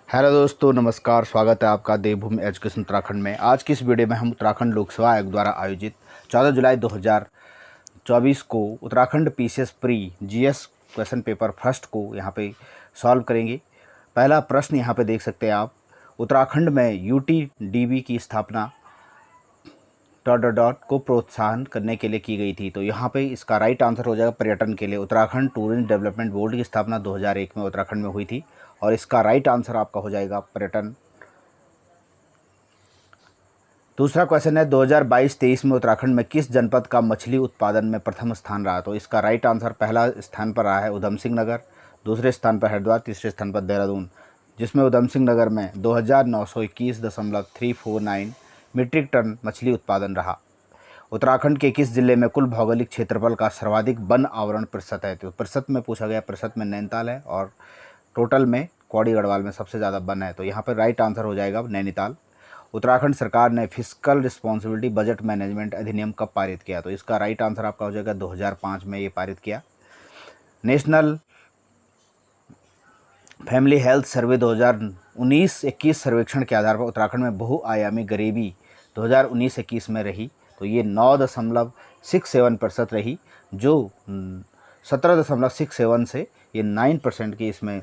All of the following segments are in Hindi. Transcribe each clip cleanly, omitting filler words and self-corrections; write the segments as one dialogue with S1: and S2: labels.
S1: हेलो दोस्तों, नमस्कार। स्वागत है आपका देवभूमि एजुकेशन उत्तराखंड में। आज की इस वीडियो में हम उत्तराखंड लोक सेवा आयोग द्वारा आयोजित 14 जुलाई 2024 को Uttarakhand PCS pre GS question paper first को यहाँ पे सॉल्व करेंगे। पहला प्रश्न यहाँ पे देख सकते हैं आप। उत्तराखंड में यूटीडीबी की स्थापना डॉट डॉट डॉट को प्रोत्साहन करने के लिए की गई थी। तो यहाँ पे इसका राइट आंसर हो जाएगा पर्यटन के लिए। उत्तराखंड टूरिज्म डेवलपमेंट बोर्ड की स्थापना 2001 में उत्तराखंड में हुई थी और इसका राइट आंसर आपका हो जाएगा पर्यटन। दूसरा क्वेश्चन है 2022-23 में उत्तराखंड में किस जनपद का मछली उत्पादन में प्रथम स्थान रहा। तो इसका राइट आंसर पहला स्थान पर रहा है उधम सिंह नगर, दूसरे स्थान पर हरिद्वार, तीसरे स्थान पर देहरादून, जिसमें उधम सिंह नगर में 2921.349 मीट्रिक टन मछली उत्पादन रहा। उत्तराखंड के किस जिले में कुल भौगोलिक क्षेत्रफल का सर्वाधिक वन आवरण प्रतिशत है। तो प्रतिशत में पूछा गया, प्रतिशत में नैनीताल है और टोटल में कौड़ी गढ़वाल में सबसे ज़्यादा वन है। तो यहाँ पर राइट आंसर हो जाएगा नैनीताल। उत्तराखंड सरकार ने फिस्कल रिस्पॉन्सिबिलिटी बजट मैनेजमेंट अधिनियम कब पारित किया। तो इसका राइट आंसर आपका हो जाएगा 2005 में ये पारित किया। नेशनल फैमिली हेल्थ सर्वे 2019-21 सर्वेक्षण के आधार पर उत्तराखंड में बहुआयामी गरीबी 2019-21 में रही। तो ये 9.67% रही, जो 17.67 से ये 9% की इसमें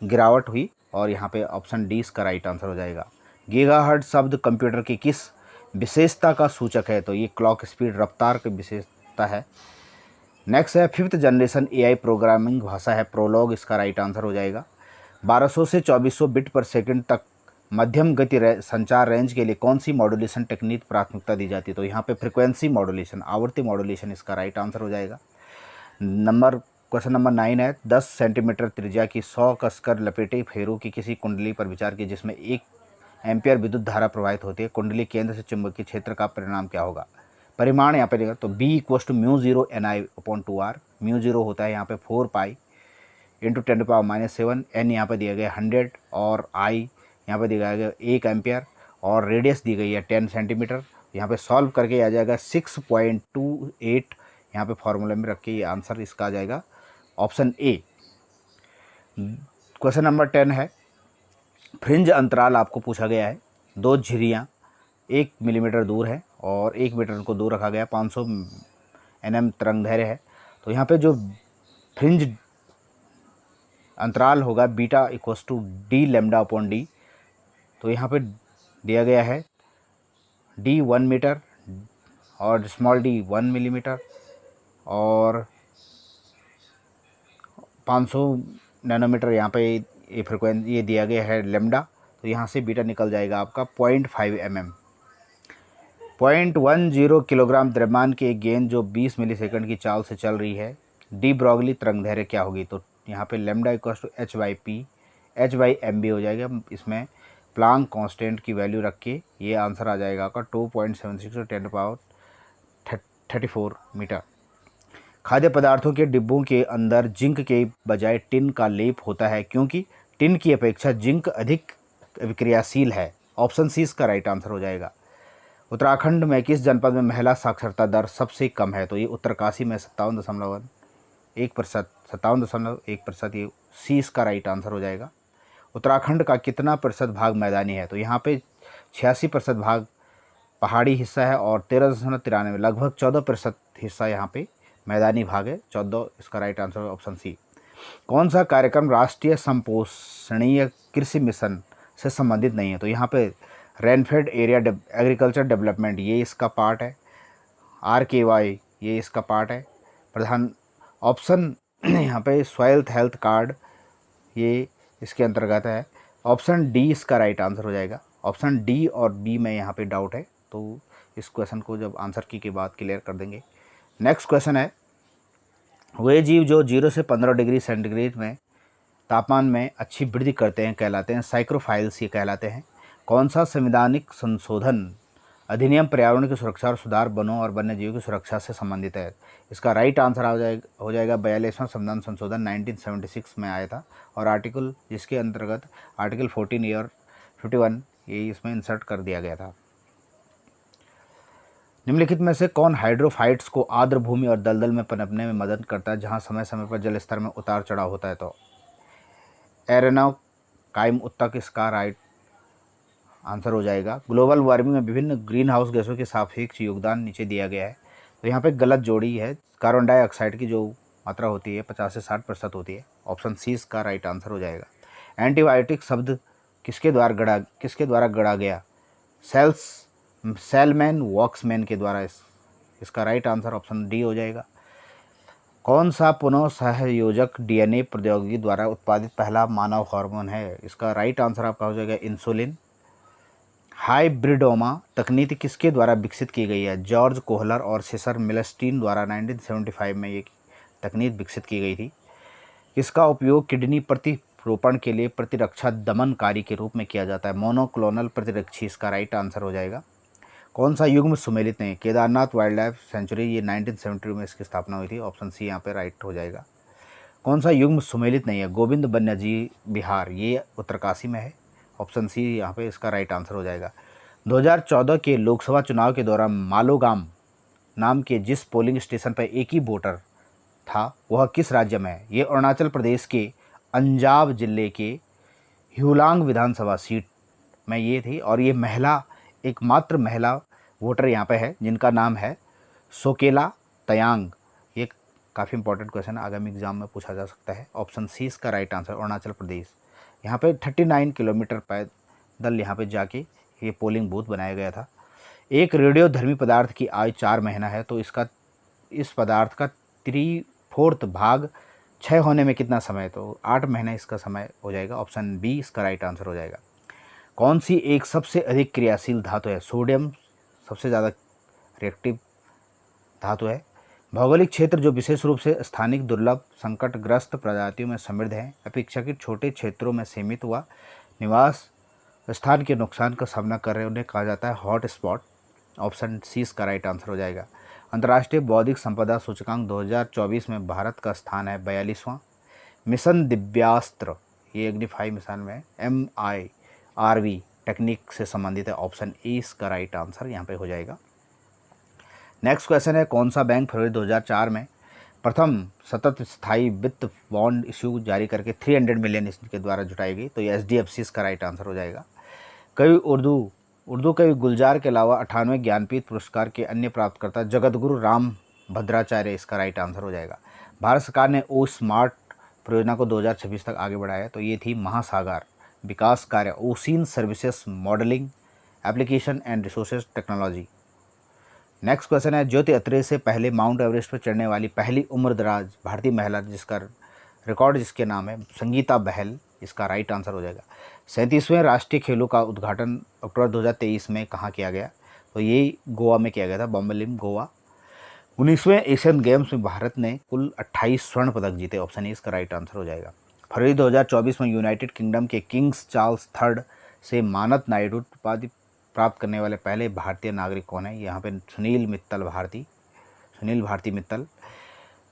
S1: गिरावट हुई। और यहाँ पे ऑप्शन डी इसका राइट आंसर हो जाएगा। गीगाहर्ट्ज़ शब्द कंप्यूटर की किस विशेषता का सूचक है। तो ये क्लॉक स्पीड, रफ्तार की विशेषता है। नेक्स्ट है 5th जनरेशन एआई प्रोग्रामिंग भाषा है प्रोलॉग, इसका राइट आंसर हो जाएगा। 1200 से 2400 बिट पर सेकंड तक मध्यम गति संचार रेंज के लिए कौन सी मॉड्यूलेशन टेक्निक प्राथमिकता दी जाती है। तो यहाँ पे फ्रिक्वेंसी मॉड्यूलेशन, आवृत्ति मॉड्यूलेशन इसका राइट आंसर हो जाएगा। क्वेश्चन नंबर 9 है 10 सेंटीमीटर त्रिज्या की 100 कसकर लपेटे फेरों की किसी कुंडली पर विचार कीजिए जिसमें 1 एम्पियर विद्युत धारा प्रवाहित होती है। कुंडली केंद्र से चुंबकीय क्षेत्र का परिणाम क्या होगा। परिमाण यहाँ पे देगा तो B = μ0 Ni/2r। μ0 होता है यहाँ पे 4 पाई इंटू 10⁻⁷। n यहाँ पे दिया गया 100 और I यहाँ पे दिया गया 1 एम्पियर और रेडियस दी गई है 10 सेंटीमीटर। यहाँ पे सॉल्व करके आ जाएगा 6.28 यहाँ पे फॉर्मूले में रख के ये आंसर इसका आ जाएगा ऑप्शन ए। क्वेश्चन नंबर 10 है फ्रिंज अंतराल आपको पूछा गया है। 2 झिर्रियाँ 1 मिलीमीटर दूर है और 1 मीटर को दूर रखा गया। 500 nm तरंग दैर्घ्य है। तो यहाँ पे जो फ्रिंज अंतराल होगा बीटा = d/d। तो यहाँ पे दिया गया है d 1 मीटर और स्मॉल d 1 मिलीमीटर और 500 नैनोमीटर यहाँ पे ये फ्रिक्वेंसी ये दिया गया है लैम्डा। तो यहाँ से बीटा निकल जाएगा आपका 0.5 mm। 0.10 किलोग्राम द्रव्यमान की एक गेंद जो 20 मिलीसेकंड की चाल से चल रही है, डी ब्रॉगली तरंग दैर्घ्य क्या होगी। तो यहाँ पे लैम्डा = h/p h/mb हो जाएगा। इसमें प्लांक कांस्टेंट की वैल्यू रख के ये आंसर आ जाएगा आपका 2.76 × 10⁻34 मीटर। खाद्य पदार्थों के डिब्बों के अंदर जिंक के बजाय टिन का लेप होता है क्योंकि टिन की अपेक्षा जिंक अधिक अभिक्रियाशील है। ऑप्शन सी इसका राइट आंसर हो जाएगा। उत्तराखंड में किस जनपद में महिला साक्षरता दर सबसे कम है। तो ये उत्तरकाशी में 57.1%, 57.1%। ये सी इसका राइट आंसर हो जाएगा। उत्तराखंड का कितना प्रतिशत भाग मैदानी है। तो यहाँ पे 86% भाग पहाड़ी हिस्सा है और 13.93 लगभग 14% हिस्सा यहाँ पे मैदानी भाग है। 14 इसका राइट आंसर ऑप्शन सी। कौन सा कार्यक्रम राष्ट्रीय संपोषणीय कृषि मिशन से संबंधित नहीं है। तो यहाँ पे रेनफेड एरिया एग्रीकल्चर डेवलपमेंट ये इसका पार्ट है। RKY ये इसका पार्ट है। प्रधान ऑप्शन यहाँ पे सॉइल हेल्थ कार्ड ये इसके अंतर्गत है। ऑप्शन डी इसका राइट आंसर हो जाएगा। ऑप्शन डी और बी में यहाँ पे डाउट है तो इस क्वेश्चन को जब आंसर की के बाद क्लियर कर देंगे। नेक्स्ट क्वेश्चन है वे जीव जो 0 से 15 डिग्री सेंटीग्रेड में तापमान में अच्छी वृद्धि करते हैं कहलाते हैं साइक्रोफाइल्स ये कहलाते हैं। कौन सा संवैधानिक संशोधन अधिनियम पर्यावरण की सुरक्षा और सुधार, वनों और वन्यजीवों की सुरक्षा से संबंधित है। इसका राइट आंसर हो जाएगा 42वां संविधान संशोधन 1976 में आया था और आर्टिकल जिसके अंतर्गत आर्टिकल 14 और 51 ये इसमें इंसर्ट कर दिया गया था। निम्नलिखित में से कौन हाइड्रोफाइट्स को आर्द्र भूमि और दलदल में पनपने में मदद करता है जहां समय समय पर जल स्तर में उतार चढ़ाव होता है। तो कायम उत्तक इसका राइट आंसर हो जाएगा। ग्लोबल वार्मिंग में विभिन्न ग्रीन हाउस गैसों के सापेक्ष योगदान नीचे दिया गया है। तो यहाँ पे गलत जोड़ी है। कार्बन डाइऑक्साइड की जो मात्रा होती है 50 से 60% होती है। ऑप्शन सी इसका राइट आंसर हो जाएगा। एंटीबायोटिक शब्द किसके द्वारा गढ़ा गया? सेलमैन वॉक्समैन के द्वारा। इसका राइट आंसर ऑप्शन डी हो जाएगा। कौन सा पुनः सहयोजक डीएनए प्रौद्योगिकी द्वारा उत्पादित पहला मानव हार्मोन है? इसका राइट आंसर आपका हो जाएगा इंसुलिन। हाइब्रिडोमा तकनीक किसके द्वारा विकसित की गई है? जॉर्ज कोहलर और सेसर मिलस्टीन द्वारा 1975 में ये तकनीक विकसित की गई थी। इसका उपयोग किडनी प्रतिरोपण के लिए प्रतिरक्षा दमनकारी के रूप में किया जाता है। मोनोक्लोनल प्रतिरक्षी इसका राइट आंसर हो जाएगा। कौन सा युग्म सुमेलित नहीं? केदारनाथ वाइल्ड लाइफ सेंचुरी, ये 1972 में इसकी स्थापना हुई थी। ऑप्शन सी यहाँ पे राइट हो जाएगा। कौन सा युग्म सुमेलित नहीं है? गोविंद वन्यजीव विहार, ये उत्तरकाशी में है। ऑप्शन सी यहाँ पे इसका राइट आंसर हो जाएगा। 2014 के लोकसभा चुनाव के दौरान मालोगाम नाम के जिस पोलिंग स्टेशन पर एक ही वोटर था वह किस राज्य में है? ये अरुणाचल प्रदेश के अंजाव जिले के ह्यूलांग विधानसभा सीट में ये थी। और ये एकमात्र महिला वोटर यहाँ पे है जिनका नाम है सोकेला तयांग। ये काफ़ी इंपॉर्टेंट क्वेश्चन आगामी एग्जाम में पूछा जा सकता है। ऑप्शन सी इसका राइट आंसर अरुणाचल प्रदेश। यहाँ पे 39 किलोमीटर पैदल यहाँ पे जाके ये पोलिंग बूथ बनाया गया था। एक रेडियोधर्मी पदार्थ की आयु 4 महीना है, तो इस पदार्थ का 3/4 भाग क्षय होने में कितना समय? तो 8 महीने इसका समय हो जाएगा। ऑप्शन बी इसका राइट आंसर हो जाएगा। कौन सी एक सबसे अधिक क्रियाशील धातु है? सोडियम सबसे ज़्यादा रिएक्टिव धातु है। भौगोलिक क्षेत्र जो विशेष रूप से स्थानिक दुर्लभ संकटग्रस्त प्रजातियों में समृद्ध है, अपेक्षाकृत छोटे क्षेत्रों में सीमित हुआ निवास स्थान के नुकसान का सामना कर रहे उन्हें कहा जाता है हॉट स्पॉट। ऑप्शन सी इसका राइट आंसर हो जाएगा। अंतर्राष्ट्रीय बौद्धिक संपदा सूचकांक 2024 में भारत का स्थान है 42वां। मिशन दिव्यास्त्र, ये अग्निफाई मिशन में MIRV टेक्निक से संबंधित है। ऑप्शन ए इसका राइट आंसर यहाँ पे हो जाएगा। नेक्स्ट क्वेश्चन है, कौन सा बैंक फरवरी 2004 में प्रथम सतत स्थायी वित्त बॉन्ड इश्यू जारी करके 300 मिलियन इसके द्वारा जुटाई गई? तो ये HDFC इसका राइट आंसर हो जाएगा। कवि उर्दू कवि गुलजार के अलावा 98वें ज्ञानपीठ पुरस्कार के अन्य प्राप्तकर्ता जगतगुरु राम भद्राचार्य, इसका राइट आंसर हो जाएगा। भारत सरकार ने ओ स्मार्ट परियोजना को 2026 तक आगे बढ़ाया, तो ये थी महासागर विकास कार्य ocean services modelling application and resources technology. Next question है, ज्योति अत्रेय से पहले माउंट एवरेस्ट पर चढ़ने वाली पहली उम्रदराज भारतीय महिला जिसका रिकॉर्ड जिसके नाम है संगीता बहल, इसका राइट आंसर हो जाएगा। 37वें राष्ट्रीय खेलों का उद्घाटन अक्टूबर 2023 में कहाँ किया गया? तो ये गोवा में किया गया था, बॉम्बेलिम गोवा। 19वें एशियन गेम्स में भारत ने कुल 28 स्वर्ण पदक जीते। ऑप्शन ए इसका राइट आंसर हो जाएगा। फरवरी 2024 में यूनाइटेड किंगडम के किंग्स चार्ल्स III से मानद नायडू उपाधि प्राप्त करने वाले पहले भारतीय नागरिक कौन है? यहाँ पे सुनील भारती मित्तल।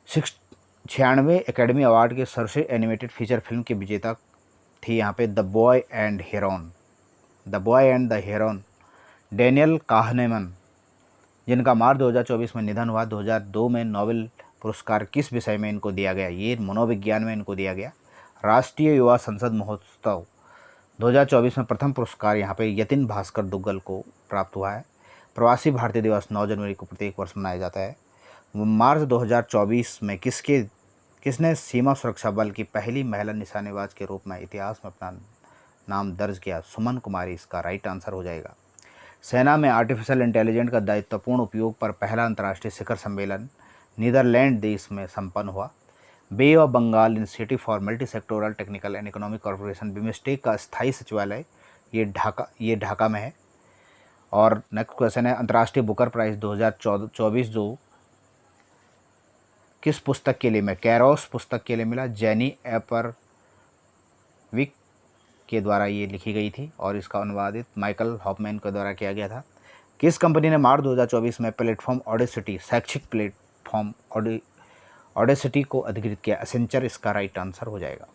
S1: 96वें एकेडमी अवार्ड के सर्वश्रेष्ठ एनिमेटेड फीचर फिल्म के विजेता थी यहाँ पे The Boy and the Heron Daniel Kahneman, जिनका मार्च 2024 में निधन हुआ। 2002 में नोबेल पुरस्कार किस विषय में इनको दिया गया? ये मनोविज्ञान में इनको दिया गया। राष्ट्रीय युवा संसद महोत्सव 2024 में प्रथम पुरस्कार यहाँ पे यतिन भास्कर दुग्गल को प्राप्त हुआ है। प्रवासी भारतीय दिवस 9 जनवरी को प्रत्येक वर्ष मनाया जाता है। मार्च 2024 में किसने सीमा सुरक्षा बल की पहली महिला निशानेबाज के रूप में इतिहास में अपना नाम दर्ज किया? सुमन कुमारी, इसका राइट आंसर हो जाएगा। सेना में आर्टिफिशियल इंटेलिजेंस का दायित्वपूर्ण उपयोग पर पहला अंतर्राष्ट्रीय शिखर सम्मेलन नीदरलैंड देश में संपन्न हुआ। Bay of Bengal institute for multi sectoral technical and economic corporation BIMSTEC का स्थायी सचिवालय ये ढाका में है। और नेक्स्ट क्वेश्चन है, अंतर्राष्ट्रीय बुकर प्राइज़ 2024 जो किस पुस्तक के लिए में कैरोस पुस्तक के लिए मिला? जेनी एपरविक के द्वारा ये लिखी गई थी और इसका अनुवादित माइकल हॉफमैन के द्वारा किया गया था। किस कंपनी ने मार्च 2024 में प्लेटफॉर्म ऑडेसिटी शैक्षिक प्लेटफॉर्म ऑडेसिटी को अधिकृत किया? एसेंचर, इसका राइट आंसर हो जाएगा।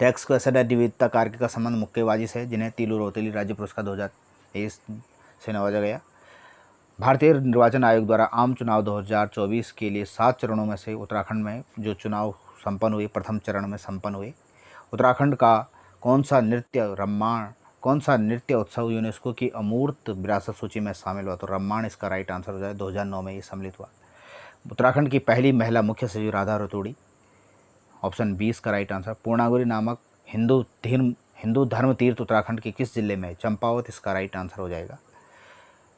S1: नेक्स्ट क्वेश्चन है, निवेदिता कार्की का संबंध मुक्केबाजी से जिन्हें तीलू रोतेली राज्य पुरस्कार 2023 से नवाजा गया। भारतीय निर्वाचन आयोग द्वारा आम चुनाव 2024 के लिए 7 चरणों में से उत्तराखंड में जो चुनाव संपन्न हुए प्रथम चरण में संपन्न हुए। उत्तराखंड का कौन सा नृत्य उत्सव यूनेस्को की अमूर्त विरासत सूची में शामिल हुआ? तो रामायण इसका राइट आंसर हो जाए, 2009 में ये सम्मिलित हुआ। उत्तराखंड की पहली महिला मुख्य सचिव राधा रतूड़ी, ऑप्शन 20 का राइट आंसर। पूर्णागिरि नामक हिंदू धर्म तीर्थ उत्तराखंड के किस जिले में है? चंपावत इसका राइट आंसर हो जाएगा।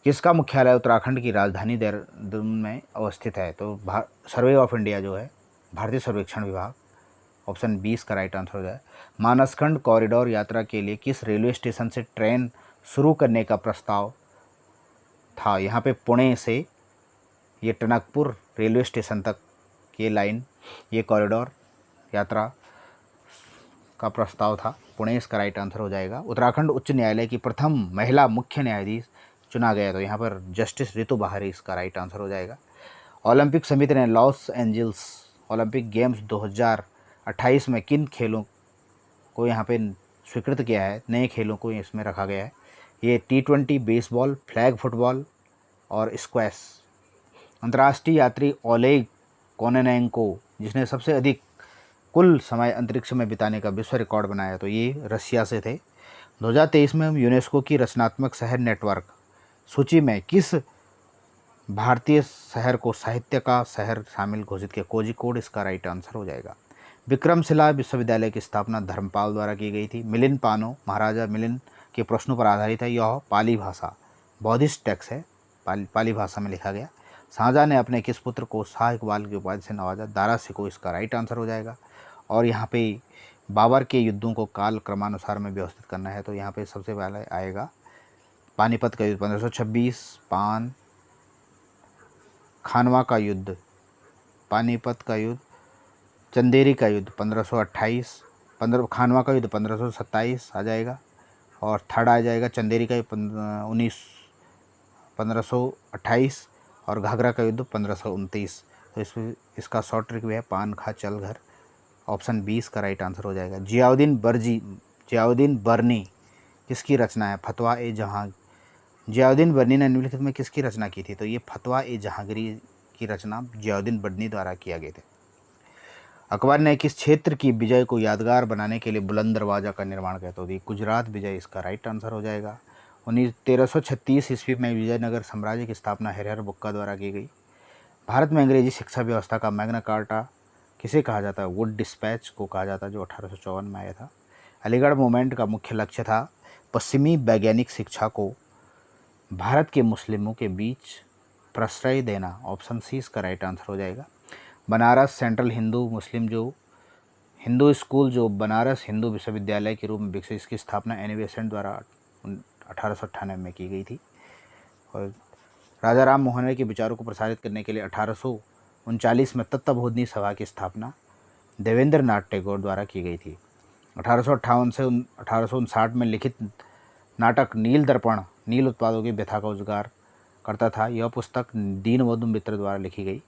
S1: किसका मुख्यालय उत्तराखंड की राजधानी देहरादून में अवस्थित है? तो सर्वे ऑफ इंडिया जो है, भारतीय सर्वेक्षण विभाग, ऑप्शन 20 का राइट आंसर हो जाए। मानसखंड कॉरिडोर यात्रा के लिए किस रेलवे स्टेशन से ट्रेन शुरू करने का प्रस्ताव था? यहाँ पे पुणे से ये टनकपुर रेलवे स्टेशन तक ये लाइन, ये कॉरिडोर यात्रा का प्रस्ताव था। पुणे इसका राइट आंसर हो जाएगा। उत्तराखंड उच्च न्यायालय की प्रथम महिला मुख्य न्यायाधीश चुना गया, तो यहाँ पर जस्टिस रितु बहारी इसका राइट आंसर हो जाएगा। ओलंपिक समिति ने लॉस एंजल्स ओलंपिक गेम्स 2028 में किन खेलों को यहाँ पे स्वीकृत किया है? नए खेलों को इसमें रखा गया है। ये T20, बेसबॉल, फ्लैग फुटबॉल और स्क्वैश। अंतर्राष्ट्रीय यात्री ओलेग कोनेनेंको, जिसने सबसे अधिक कुल समय अंतरिक्ष में बिताने का विश्व रिकॉर्ड बनाया, तो ये रशिया से थे। 2023 में यूनेस्को की रचनात्मक शहर नेटवर्क सूची में किस भारतीय शहर को साहित्य का शहर शामिल घोषित किया? कोझिकोड इसका राइट आंसर हो जाएगा। विक्रमशिला विश्वविद्यालय की स्थापना धर्मपाल द्वारा की गई थी। मिलिंद पानो महाराजा मिलिंद के प्रश्नों पर आधारित है। यह पाली भाषा बौद्धिस्ट टेक्स्ट है, पाली भाषा में लिखा गया। शाहजहां ने अपने किस पुत्र को शाह इकबाल की उपाधि से नवाजा? दारा सिकोह इसका राइट आंसर हो जाएगा। और यहाँ पे बाबर के युद्धों को काल क्रमानुसार में व्यवस्थित करना है, तो यहाँ पे सबसे पहले आएगा पानीपत का युद्ध 1526, खानवा का युद्ध, पानीपत का युद्ध, चंदेरी का युद्ध 1528, खानवा का युद्ध 1527 आ जाएगा, और थर्ड आ जाएगा चंदेरी का 1528, और घाघरा का युद्ध 1529। तो इसका शॉर्ट ट्रिक भी है पान खा चल घर, ऑप्शन 20 का राइट आंसर हो जाएगा। जियाउद्दीन बर्नी किसकी रचना है? फतवा ए जहां। जियाउद्दीन बर्नी ने निम्नलिखित में किसकी रचना की थी? तो ये फतवा ए जहांगीरी की रचना जियाउद्दीन बर्नी द्वारा किया गया था। अकबर ने किस क्षेत्र की विजय को यादगार बनाने के लिए बुलंद दरवाज़ा का निर्माण किया? तो ये गुजरात विजय इसका राइट आंसर हो जाएगा। 1336 ईस्वी में विजयनगर साम्राज्य की स्थापना हरिहर बुक्का द्वारा की गई। भारत में अंग्रेजी शिक्षा व्यवस्था का मैग्ना कार्टा किसे कहा जाता है? वुड डिस्पैच को कहा जाता है, जो 1854 में आया था। अलीगढ़ मूवमेंट का मुख्य लक्ष्य था पश्चिमी वैज्ञानिक शिक्षा को भारत के मुस्लिमों के बीच प्रश्रय देना, ऑप्शन सी इसका राइट आंसर हो जाएगा। बनारस सेंट्रल हिंदू स्कूल जो बनारस हिंदू विश्वविद्यालय के रूप में विकसित, इसकी स्थापना एनी बेसेंट द्वारा 1898 में की गई थी। और राजा राम मोहन राय के विचारों को प्रसारित करने के लिए 1839 में तत्वबोधिनी सभा की स्थापना देवेंद्र नाथ टैगोर द्वारा की गई थी। 1858 से 1859 में लिखित नाटक नील दर्पण नील उत्पादों की व्यथा का उजागर करता था। यह पुस्तक दीनबंधु मित्र द्वारा लिखी गई।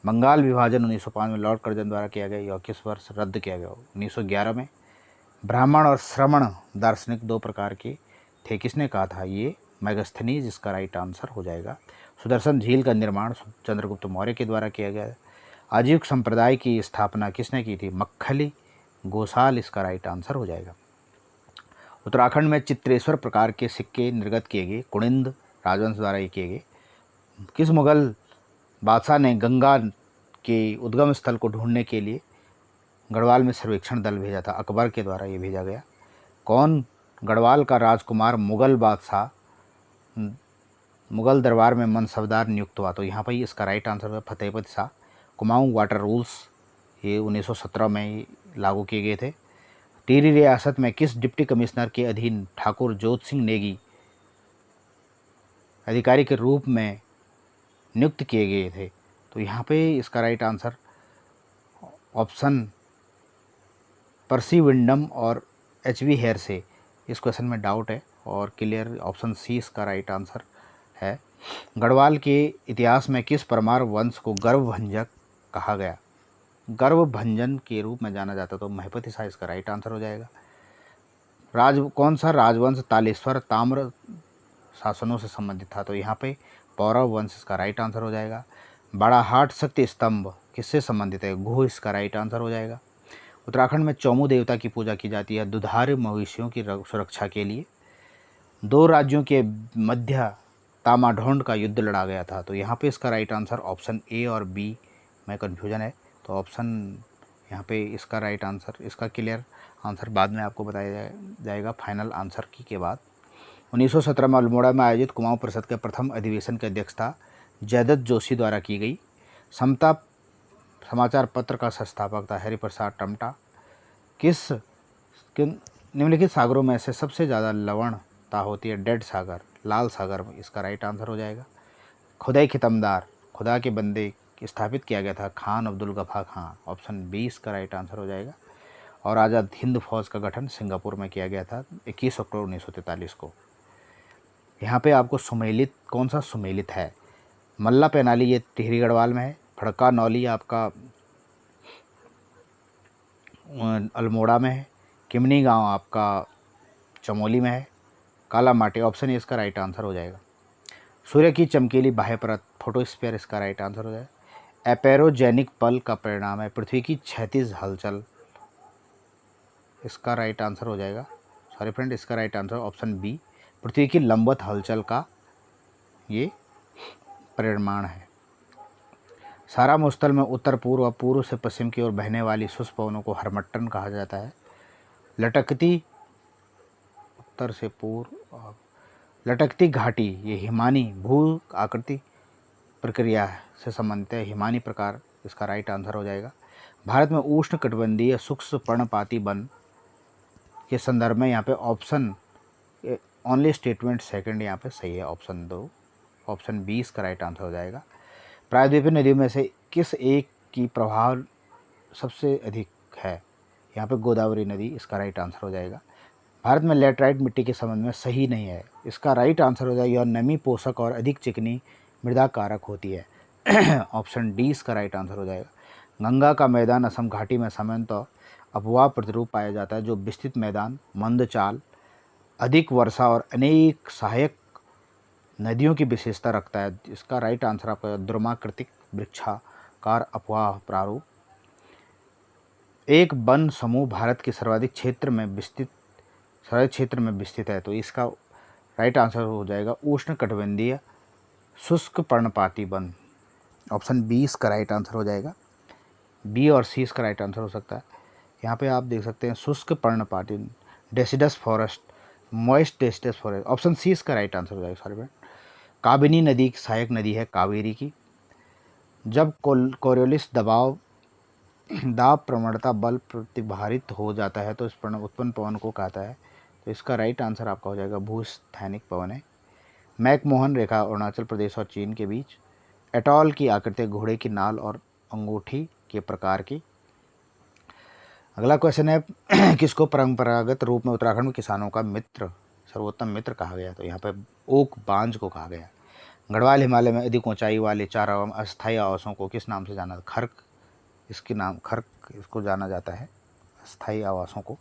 S1: बंगाल विभाजन 1905 में लॉर्ड कर्जन द्वारा किया गया। यह किस वर्ष रद्द किया गया? 1911 में। ब्राह्मण और श्रमण दार्शनिक दो प्रकार के थे, किसने कहा था? ये मैगस्थनीज इसका राइट आंसर हो जाएगा। सुदर्शन झील का निर्माण चंद्रगुप्त मौर्य के द्वारा किया गया। आजीविक संप्रदाय की स्थापना किसने की थी? मक्खली गोसाल इसका राइट आंसर हो जाएगा। उत्तराखंड में चित्रेश्वर प्रकार के सिक्के निर्गत किए गए, कुणिंद राजवंश द्वारा ये किए गए। किस मुगल बादशाह ने गंगा के उद्गम स्थल को ढूंढने के लिए गढ़वाल में सर्वेक्षण दल भेजा था? अकबर के द्वारा ये भेजा गया। कौन गढ़वाल का राजकुमार मुगल दरबार में मनसबदार नियुक्त हुआ? तो यहाँ पर इसका राइट आंसर है फतेहपत शाह। कुमाऊं वाटर रूल्स ये 1917 में लागू किए गए थे। टिहरी रियासत में किस डिप्टी कमिश्नर के अधीन ठाकुर जोत सिंह नेगी अधिकारी के रूप में नियुक्त किए गए थे? तो यहाँ पे इसका राइट आंसर ऑप्शन पर्सी विंडम और HV हेयर से इस क्वेश्चन में डाउट है, और क्लियर ऑप्शन सी इसका राइट आंसर है। गढ़वाल के इतिहास में किस परमार वंश को गर्भभंजक कहा गया? गर्भभंजन के रूप में जाना जाता, तो महपति शाह इसका राइट आंसर हो जाएगा। कौन सा राजवंश तालेश्वर ताम्र शासनों से संबंधित था? तो यहाँ पे पौरव वंश इसका राइट आंसर हो जाएगा। बड़ा हाट शक्ति स्तंभ किससे संबंधित है? गुह इसका राइट आंसर हो जाएगा। उत्तराखंड में चौमू देवता की पूजा की जाती है दुधारू मवेशियों की सुरक्षा के लिए। दो राज्यों के मध्य तामाढोंड का युद्ध लड़ा गया था। तो यहाँ पे इसका राइट आंसर ऑप्शन ए और बी में कन्फ्यूजन है, तो ऑप्शन यहाँ पे इसका राइट आंसर, इसका क्लियर आंसर बाद में आपको बताया जाएगा फाइनल आंसर की के बाद। 1917 में अल्मोड़ा में आयोजित कुमाऊं परिषद के प्रथम अधिवेशन की अध्यक्षता जयदत्त जोशी द्वारा की गई। समता समाचार पत्र का संस्थापक था हरिप्रसाद टमटा। निम्नलिखित सागरों में से सबसे ज़्यादा लवणता होती है? डेड सागर, लाल सागर, इसका राइट आंसर हो जाएगा। खुदाई खितमदार, खुदा के बंदे स्थापित किया गया था खान अब्दुल गफा खां, ऑप्शन बी इसका राइट आंसर हो जाएगा। और आज़ाद हिंद फौज का गठन सिंगापुर में किया गया था 21 अक्टूबर 1943 को। यहाँ पे आपको सुमेलित, कौन सा सुमेलित है? मल्ला पेनाली ये टिहरी गढ़वाल में है। फड़का नौली आपका अल्मोड़ा में है। किमनी गांव आपका चमोली में है। काला माटी, ऑप्शन ए इसका राइट आंसर हो जाएगा। सूर्य की चमकीली बाह्य परत, फोटोस्फीयर, इसका राइट आंसर हो जाएगा। एपेरोजेनिक पल का परिणाम है पृथ्वी की क्षैतिज हलचल, इसका राइट आंसर हो जाएगा। सॉरी फ्रेंड, इसका राइट आंसर ऑप्शन बी, पृथ्वी की लंबवत हलचल का ये परिमाण है। सारा मुस्तल में उत्तर पूर्व और पूर्व से पश्चिम की ओर बहने वाली शुष्क पवनों को हरमट्टन कहा जाता है। लटकती, उत्तर से पूर्व और लटकती घाटी, ये हिमानी भू आकृति प्रक्रिया से संबंधित है, हिमानी प्रकार, इसका राइट आंसर हो जाएगा। भारत में उष्ण कटिबंधीय शुष्क पर्णपाती वन के संदर्भ में यहाँ पे ऑप्शन ओनली स्टेटमेंट सेकंड यहाँ पे सही है, ऑप्शन 2, ऑप्शन बी इसका राइट आंसर हो जाएगा। प्रायद्वीपीय नदियों में से किस एक की प्रभाव सबसे अधिक है? यहाँ पे गोदावरी नदी, इसका राइट आंसर हो जाएगा। भारत में लैटराइट मिट्टी के संबंध में सही नहीं है, इसका राइट आंसर हो जाएगा। यह नमी पोषक और अधिक चिकनी मृदा कारक होती है, ऑप्शन डी इसका राइट आंसर हो जाएगा। गंगा का मैदान असम घाटी में सामान्यतः अपवाह प्रतिरूप पाया जाता है, जो विस्तृत मैदान, मंद चाल, अधिक वर्षा और अनेक सहायक नदियों की विशेषता रखता है। इसका राइट आंसर आपका द्रुमाकृतिक वृक्षाकार अपवाह प्रारूप। एक वन समूह भारत के सर्वाधिक क्षेत्र में विस्तृत है, तो इसका राइट आंसर हो जाएगा उष्ण कटिबंधीय शुष्क पर्णपाती वन, ऑप्शन बी इसका राइट आंसर हो जाएगा। बी और सी इसका राइट आंसर हो सकता है। यहाँ पे आप देख सकते हैं शुष्क पर्णपाती deciduous forest, moist deciduous forest, option C इसका राइट आंसर हो जाएगा। सॉरी फ्रेंड, काबिनी नदी सहायक नदी है कावेरी की। जब कोरियोलिस दाब प्रवणता बल प्रतिभारित हो जाता है तो इस उत्पन्न पवन को कहता है, तो इसका राइट आंसर आपका हो जाएगा भूस्थैनिक पवन है। मैकमोहन रेखा अरुणाचल प्रदेश और चीन के बीच। एटॉल की आकृति घोड़े की नाल और अंगूठी के प्रकार की। अगला क्वेश्चन है किसको परंपरागत रूप में उत्तराखंड में किसानों का मित्र, सर्वोत्तम मित्र कहा गया? तो यहाँ पे ओक बांज को कहा गया। गढ़वाल हिमालय में अधिक ऊंचाई वाले 4 एवं अस्थायी आवासों को किस नाम से जाना? खर्क, खर्क इसको जाना जाता है, अस्थायी आवासों को।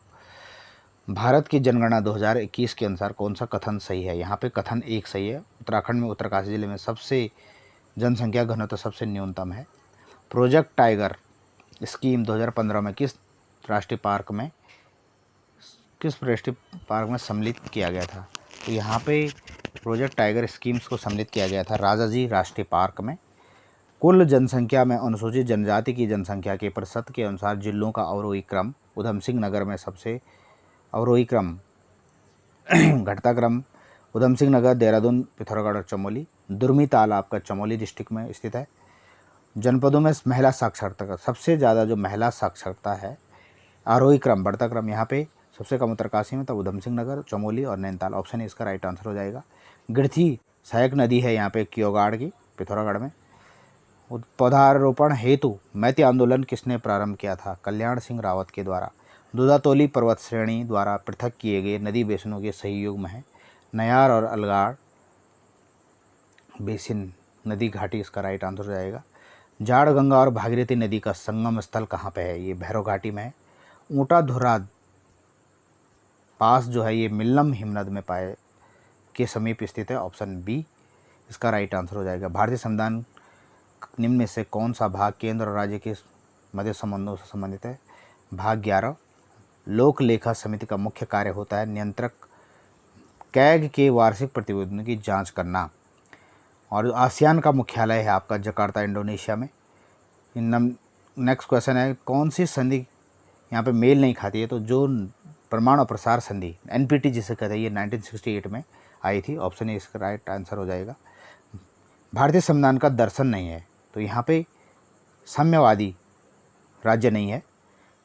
S1: भारत की जनगणना 2021 के अनुसार कौन सा कथन सही है? यहाँ पे कथन 1 सही है। उत्तराखंड में उत्तरकाशी जिले में सबसे जनसंख्या घनत्व सबसे न्यूनतम है। प्रोजेक्ट टाइगर स्कीम 2015 में किस राष्ट्रीय पार्क में सम्मिलित किया गया था? तो यहाँ पे प्रोजेक्ट टाइगर स्कीम्स को सम्मिलित किया गया था राजाजी राष्ट्रीय पार्क में। कुल जनसंख्या में अनुसूचित जनजाति की जनसंख्या के प्रतिशत के अनुसार जिलों का अवरोही क्रम, उधम सिंह नगर में सबसे अवरोही क्रम घटता क्रम उधम सिंह नगर, देहरादून, पिथौरागढ़ और चमोली। दुर्मी ताल आपका चमोली डिस्ट्रिक्ट में स्थित है। जनपदों में महिला साक्षरता का सबसे ज़्यादा जो महिला साक्षरता है, आरोही क्रम बढ़ता क्रम यहाँ पे सबसे कम उत्तरकाशी में, तब उधम सिंह नगर, चमोली और नैनीताल, ऑप्शन इसका राइट आंसर हो जाएगा। गिरथी सहायक नदी है यहाँ पे कियोगाड़ की, पिथौरागढ़ में। पौधारोपण हेतु मैती आंदोलन किसने प्रारंभ किया था? कल्याण सिंह रावत के द्वारा। दूधातोली पर्वत श्रेणी द्वारा पृथक किए गए नदी बेसिनों के सहयोग में है नयार और अलगाड़ बेसिन नदी घाटी, इसका राइट आंसर हो जाएगा। जाड़ गंगा और भागीरथी नदी का संगम स्थल कहाँ पे है? ये भैरव घाटी में है। ऊँटा धुरा पास जो है ये मिल्लम हिमनद में पाए के समीप स्थित है, ऑप्शन बी इसका राइट आंसर हो जाएगा। भारतीय संविधान निम्न में से कौन सा भाग केंद्र और राज्य के मध्य संबंधों से संबंधित है? भाग 11 लोक लेखा समिति का मुख्य कार्य होता है नियंत्रक कैग के वार्षिक प्रतिवेदनों की जांच करना। और आसियान का मुख्यालय है आपका जकार्ता, इंडोनेशिया में। नेक्स्ट क्वेश्चन है, कौन सी संधि यहाँ पे मेल नहीं खाती है? तो जो परमाणु प्रसार संधि NPT जिसे कहते हैं, ये 1968 में आई थी। ऑप्शन ए इसका राइट आंसर हो जाएगा। भारतीय संविधान का दर्शन नहीं है, तो यहाँ पे साम्यवादी राज्य नहीं है।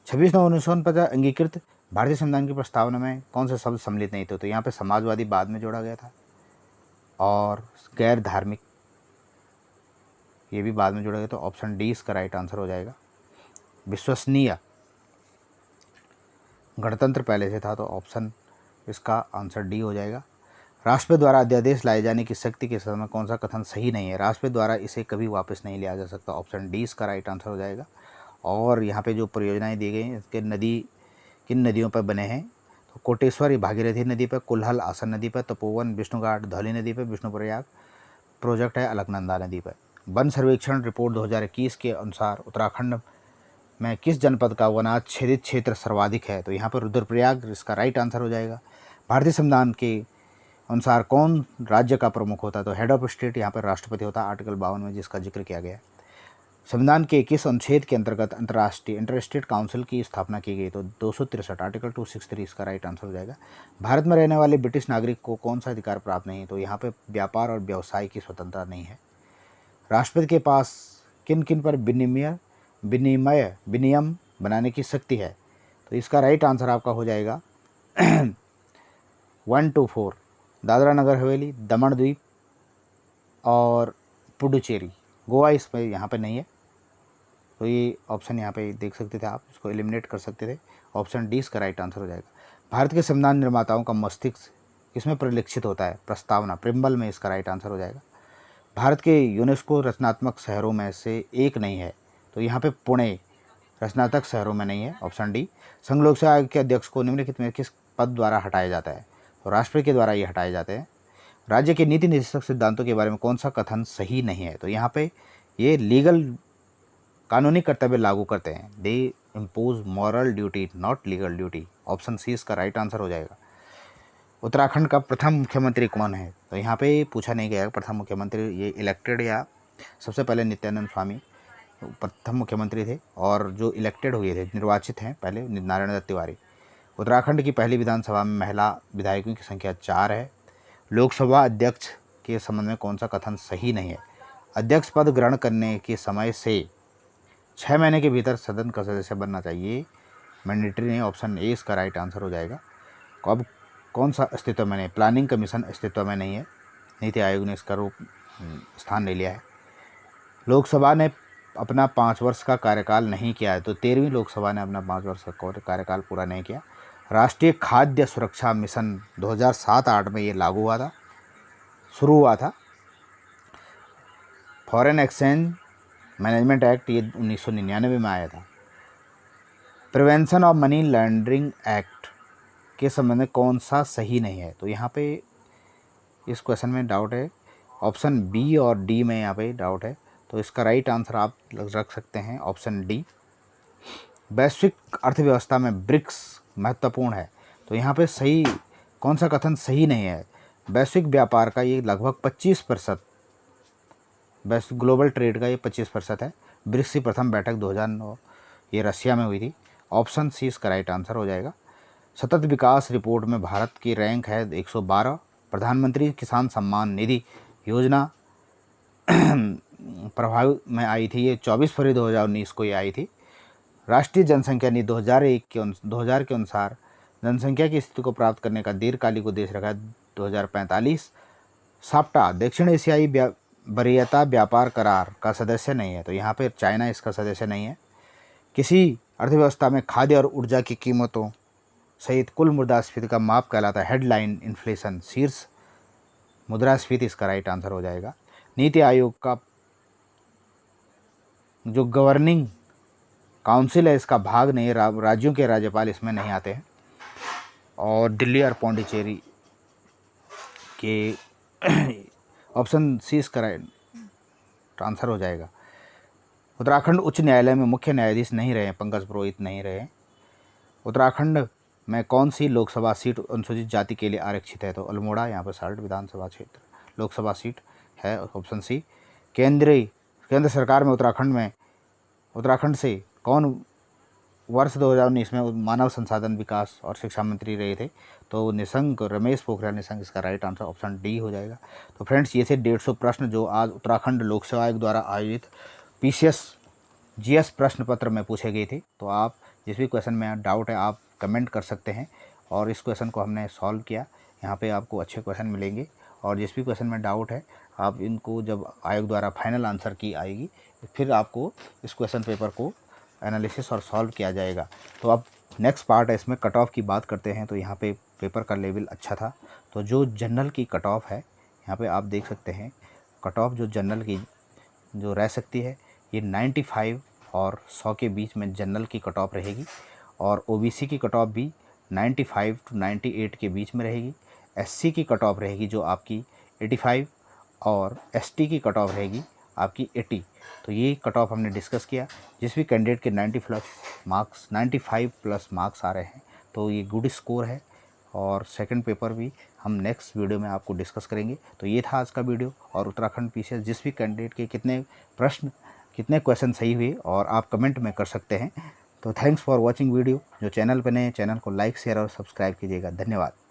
S1: 26 नवंबर 1949 अंगीकृत भारतीय संविधान की प्रस्तावना में कौन से शब्द सम्मिलित नहीं थे? तो यहाँ पे समाजवादी बाद में जोड़ा गया था, और गैर धार्मिक ये भी बाद में जोड़ा गया। तो ऑप्शन डी इसका राइट आंसर हो जाएगा। विश्वसनीय गणतंत्र पहले से था, तो ऑप्शन इसका आंसर डी हो जाएगा। राष्ट्रपति द्वारा अध्यादेश लाए जाने की शक्ति के संबंध में कौन सा कथन सही नहीं है? राष्ट्रपति द्वारा इसे कभी वापस नहीं लिया जा सकता। ऑप्शन डी इसका राइट आंसर हो जाएगा। और यहाँ पे जो परियोजनाएं दी गई हैं, इसके किन नदियों पर बने हैं? तो कोटेश्वर भागीरथी नदी पर, कुल्हल आसन नदी पर, तपोवन विष्णुघाट धौली नदी पर, विष्णुप्रयाग प्रोजेक्ट है अलकनंदा नदी पर। वन सर्वेक्षण रिपोर्ट 2021 के अनुसार उत्तराखंड में किस जनपद का वनाच्छेदित क्षेत्र सर्वाधिक है? तो यहाँ पर रुद्रप्रयाग इसका राइट आंसर हो जाएगा। भारतीय संविधान के अनुसार कौन राज्य का प्रमुख होता है? तो हेड ऑफ स्टेट यहाँ पर राष्ट्रपति होता है, आर्टिकल 52 में जिसका जिक्र किया गया है। संविधान के किस अनुच्छेद के अंतर्गत अंतर्राष्ट्रीय इंटरस्टेट काउंसिल की स्थापना की गई? तो 263 आर्टिकल 263 इसका राइट आंसर हो जाएगा। भारत में रहने वाले ब्रिटिश नागरिक को कौन सा अधिकार प्राप्त नहीं है? तो यहाँ पे व्यापार और व्यवसाय की स्वतंत्रता नहीं है। राष्ट्रपति के पास किन किन पर विनियम बनाने की शक्ति है? तो इसका राइट आंसर आपका हो जाएगा 1 to 4 दादरा नगर हवेली, दमन द्वीप और पुडुचेरी। गोवा इसमें यहाँ पे नहीं है, तो ये ऑप्शन यहाँ पे देख सकते थे आप, इसको एलिमिनेट कर सकते थे। ऑप्शन डी इसका राइट आंसर हो जाएगा। भारत के संविधान निर्माताओं का मस्तिष्क किसमें परिलक्षित होता है? प्रस्तावना, प्रिम्बल में इसका राइट आंसर हो जाएगा। भारत के यूनेस्को रचनात्मक शहरों में से एक नहीं है, तो यहाँ पे पुणे रचनात्मक शहरों में नहीं है। Option D. संघ लोक सेवा आयोग के अध्यक्ष को निम्नलिखित में किस पद द्वारा हटाया जाता है? तो राष्ट्रपति के द्वारा ये हटाए जाते हैं। राज्य के नीति निर्देशक सिद्धांतों के बारे में कौन सा कथन सही नहीं है? तो यहाँ पे ये लीगल कानूनी कर्तव्य लागू करते हैं। They impose moral duty not legal duty. Option C इसका राइट आंसर हो जाएगा। उत्तराखंड का प्रथम मुख्यमंत्री कौन है? तो यहाँ पे पूछा नहीं गया प्रथम मुख्यमंत्री, ये इलेक्टेड या सबसे पहले नित्यानंद स्वामी प्रथम मुख्यमंत्री थे, और जो इलेक्टेड हुए थे, निर्वाचित हैं पहले, नारायण दत्त तिवारी। उत्तराखंड की पहली विधानसभा में महिला विधायकों की संख्या 4 है। लोकसभा अध्यक्ष के संबंध में कौन सा कथन सही नहीं है? अध्यक्ष पद ग्रहण करने के समय से 6 महीने के भीतर सदन का सदस्य बनना चाहिए, मैंडेटरी नहीं। ऑप्शन ए इसका राइट आंसर हो जाएगा। अब कौन सा अस्तित्व में नहीं? प्लानिंग कमीशन अस्तित्व में नहीं है, नीति आयोग ने इसका स्थान ले लिया है। लोकसभा ने अपना 5 वर्ष का कार्यकाल नहीं किया है, तो 13वीं लोकसभा ने अपना 5 वर्ष का कार्यकाल पूरा नहीं किया। राष्ट्रीय खाद्य सुरक्षा मिशन 2007-8 में ये लागू हुआ था, शुरू हुआ था। फॉरेन एक्सचेंज मैनेजमेंट एक्ट ये 1999 में आया था। Prevention of money laundering act के संबंध में कौन सा सही नहीं है? तो यहाँ पे इस क्वेश्चन में डाउट है, ऑप्शन बी और डी में यहाँ पे डाउट है, तो इसका राइट आंसर आप रख सकते हैं ऑप्शन डी। वैश्विक अर्थव्यवस्था में ब्रिक्स महत्वपूर्ण है, तो यहाँ पे सही कौन सा कथन सही नहीं है? वैश्विक व्यापार का ये लगभग 25%, वैश्विक ग्लोबल ट्रेड का ये 25% है। ब्रिक्स की प्रथम बैठक 2009 ये रशिया में हुई थी। ऑप्शन सी इसका राइट आंसर हो जाएगा। सतत विकास रिपोर्ट में भारत की रैंक है 112। प्रधानमंत्री किसान सम्मान निधि योजना प्रभाव में आई थी, ये 24 फरवरी 2019 को ये आई थी। राष्ट्रीय जनसंख्या नीति 2000 के अनुसार जनसंख्या की स्थिति को प्राप्त करने का दीर्घकालिक उद्देश्य रखा है 2045। साप्टा दक्षिण एशियाई वरीयता व्यापार करार का सदस्य नहीं है, तो यहाँ पर चाइना इसका सदस्य नहीं है। किसी अर्थव्यवस्था में खाद्य और ऊर्जा की कीमतों सहित कुल मुद्रास्फीति का माप कहलाता है हेडलाइन इन्फ्लेशन। शीर्ष मुद्रास्फीति इसका राइट आंसर हो जाएगा। नीति आयोग का जो गवर्निंग काउंसिल है इसका भाग नहीं, राज्यों के राज्यपाल इसमें नहीं आते हैं। और दिल्ली और पौंडीचेरी के ऑप्शन सी इसका राइट आंसर हो जाएगा। उत्तराखंड उच्च न्यायालय में मुख्य न्यायाधीश नहीं रहे, पंकज पुरोहित नहीं रहे। उत्तराखंड में कौन सी लोकसभा सीट अनुसूचित जाति के लिए आरक्षित है? तो अल्मोड़ा यहाँ पर 60 विधानसभा क्षेत्र लोकसभा सीट है, ऑप्शन सी। केंद्र सरकार में उत्तराखंड से कौन वर्ष 2019 में मानव संसाधन विकास और शिक्षा मंत्री रहे थे? तो निशंक, रमेश पोखरियाल निशंक, इसका राइट आंसर ऑप्शन डी हो जाएगा। तो फ्रेंड्स, ये थे 150 प्रश्न जो आज उत्तराखंड लोक सेवा आयोग द्वारा आयोजित PCS GS प्रश्न पत्र में पूछे गए थे। तो आप जिस भी क्वेश्चन में डाउट है आप कमेंट कर सकते हैं और इस क्वेश्चन को हमने सॉल्व किया। यहाँ पे आपको अच्छे क्वेश्चन मिलेंगे और जिस भी क्वेश्चन में डाउट है आप इनको जब आयोग द्वारा फाइनल आंसर की आएगी फिर आपको इस क्वेश्चन पेपर को एनालिसिस और सॉल्व किया जाएगा। तो अब नेक्स्ट पार्ट है, इसमें कट ऑफ की बात करते हैं। तो यहाँ पे पेपर का लेवल अच्छा था। तो जो जनरल की कट ऑफ है यहाँ पे आप देख सकते हैं, कट ऑफ जो जनरल की जो रह सकती है ये 95 और 100 के बीच में जनरल की कट ऑफ रहेगी और OBC की कट ऑफ भी 95 to 98 के बीच में रहेगी। SC की कट ऑफ रहेगी जो आपकी 85 और ST की कट ऑफ रहेगी आपकी 80। तो ये कट ऑफ हमने डिस्कस किया। जिस भी कैंडिडेट के 95 प्लस मार्क्स आ रहे हैं तो ये गुड स्कोर है और सेकंड पेपर भी हम नेक्स्ट वीडियो में आपको डिस्कस करेंगे। तो ये था आज का वीडियो और उत्तराखंड PCS जिस भी कैंडिडेट के कितने क्वेश्चन सही हुए और आप कमेंट में कर सकते हैं। तो थैंक्स फॉर वॉचिंग वीडियो। जो चैनल पर नए हैं चैनल को लाइक शेयर और सब्सक्राइब कीजिएगा। धन्यवाद।